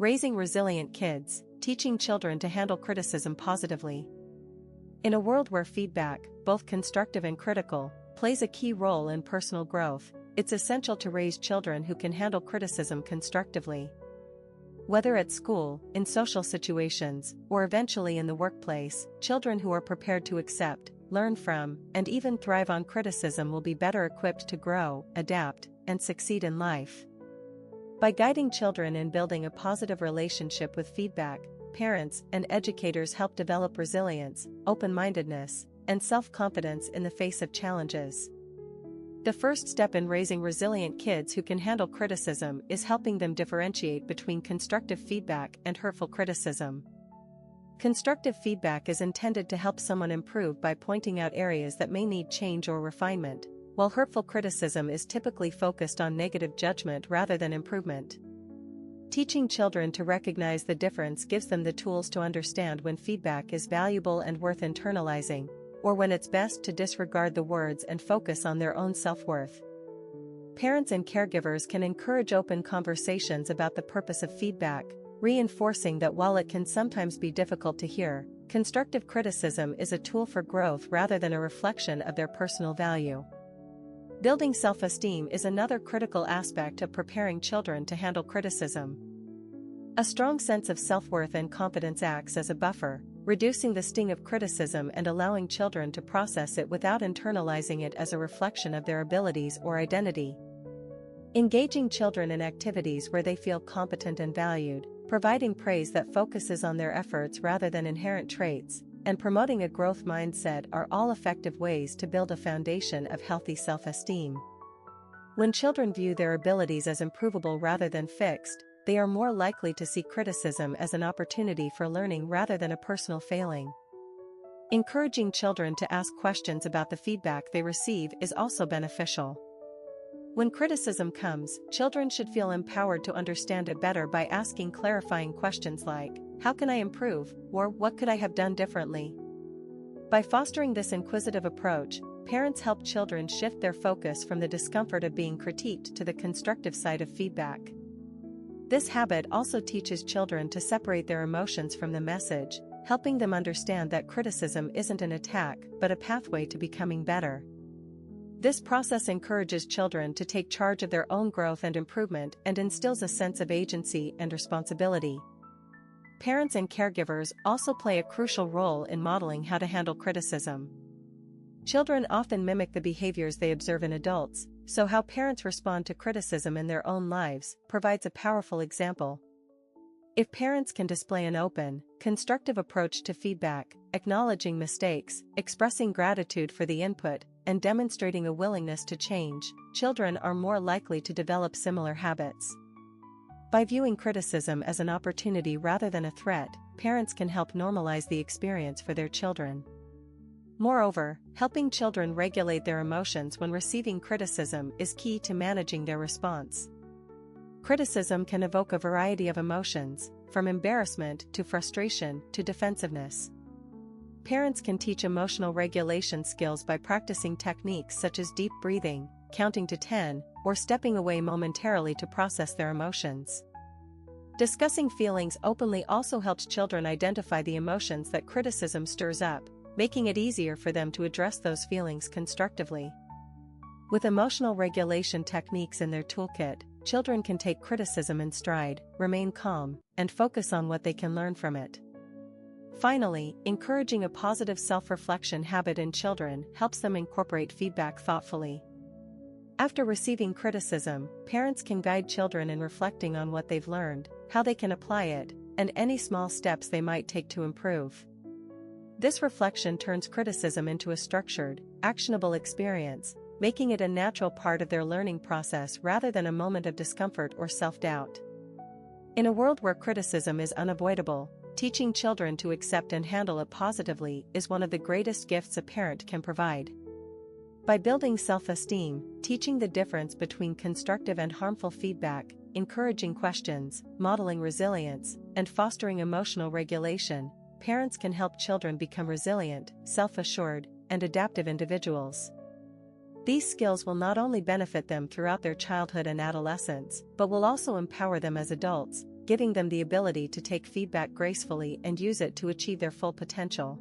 Raising resilient kids, teaching children to handle criticism positively. In a world where feedback, both constructive and critical, plays a key role in personal growth, it's essential to raise children who can handle criticism constructively. Whether at school, in social situations, or eventually in the workplace, children who are prepared to accept, learn from, and even thrive on criticism will be better equipped to grow, adapt, and succeed in life. By guiding children in building a positive relationship with feedback, parents and educators help develop resilience, open-mindedness, and self-confidence in the face of challenges. The first step in raising resilient kids who can handle criticism is helping them differentiate between constructive feedback and hurtful criticism. Constructive feedback is intended to help someone improve by pointing out areas that may need change or refinement, while hurtful criticism is typically focused on negative judgment rather than improvement. Teaching children to recognize the difference gives them the tools to understand when feedback is valuable and worth internalizing, or when it's best to disregard the words and focus on their own self-worth. Parents and caregivers can encourage open conversations about the purpose of feedback, reinforcing that while it can sometimes be difficult to hear, constructive criticism is a tool for growth rather than a reflection of their personal value. Building self-esteem is another critical aspect of preparing children to handle criticism. A strong sense of self-worth and confidence acts as a buffer, reducing the sting of criticism and allowing children to process it without internalizing it as a reflection of their abilities or identity. Engaging children in activities where they feel competent and valued, providing praise that focuses on their efforts rather than inherent traits, and promoting a growth mindset are all effective ways to build a foundation of healthy self-esteem. When children view their abilities as improvable rather than fixed, they are more likely to see criticism as an opportunity for learning rather than a personal failing. Encouraging children to ask questions about the feedback they receive is also beneficial. When criticism comes, children should feel empowered to understand it better by asking clarifying questions like, "How can I improve?" or "What could I have done differently?" By fostering this inquisitive approach, parents help children shift their focus from the discomfort of being critiqued to the constructive side of feedback. This habit also teaches children to separate their emotions from the message, helping them understand that criticism isn't an attack but a pathway to becoming better. This process encourages children to take charge of their own growth and improvement and instills a sense of agency and responsibility. Parents and caregivers also play a crucial role in modeling how to handle criticism. Children often mimic the behaviors they observe in adults, so how parents respond to criticism in their own lives provides a powerful example. If parents can display an open, constructive approach to feedback, acknowledging mistakes, expressing gratitude for the input, and demonstrating a willingness to change, children are more likely to develop similar habits. By viewing criticism as an opportunity rather than a threat, parents can help normalize the experience for their children. Moreover, helping children regulate their emotions when receiving criticism is key to managing their response. Criticism can evoke a variety of emotions, from embarrassment to frustration to defensiveness. Parents can teach emotional regulation skills by practicing techniques such as deep breathing, counting to 10, or stepping away momentarily to process their emotions. Discussing feelings openly also helps children identify the emotions that criticism stirs up, making it easier for them to address those feelings constructively. With emotional regulation techniques in their toolkit, children can take criticism in stride, remain calm, and focus on what they can learn from it. Finally, encouraging a positive self-reflection habit in children helps them incorporate feedback thoughtfully. After receiving criticism, parents can guide children in reflecting on what they've learned, how they can apply it, and any small steps they might take to improve. This reflection turns criticism into a structured, actionable experience, making it a natural part of their learning process rather than a moment of discomfort or self-doubt. In a world where criticism is unavoidable, teaching children to accept and handle it positively is one of the greatest gifts a parent can provide. By building self-esteem, teaching the difference between constructive and harmful feedback, encouraging questions, modeling resilience, and fostering emotional regulation, parents can help children become resilient, self-assured, and adaptive individuals. These skills will not only benefit them throughout their childhood and adolescence, but will also empower them as adults, giving them the ability to take feedback gracefully and use it to achieve their full potential.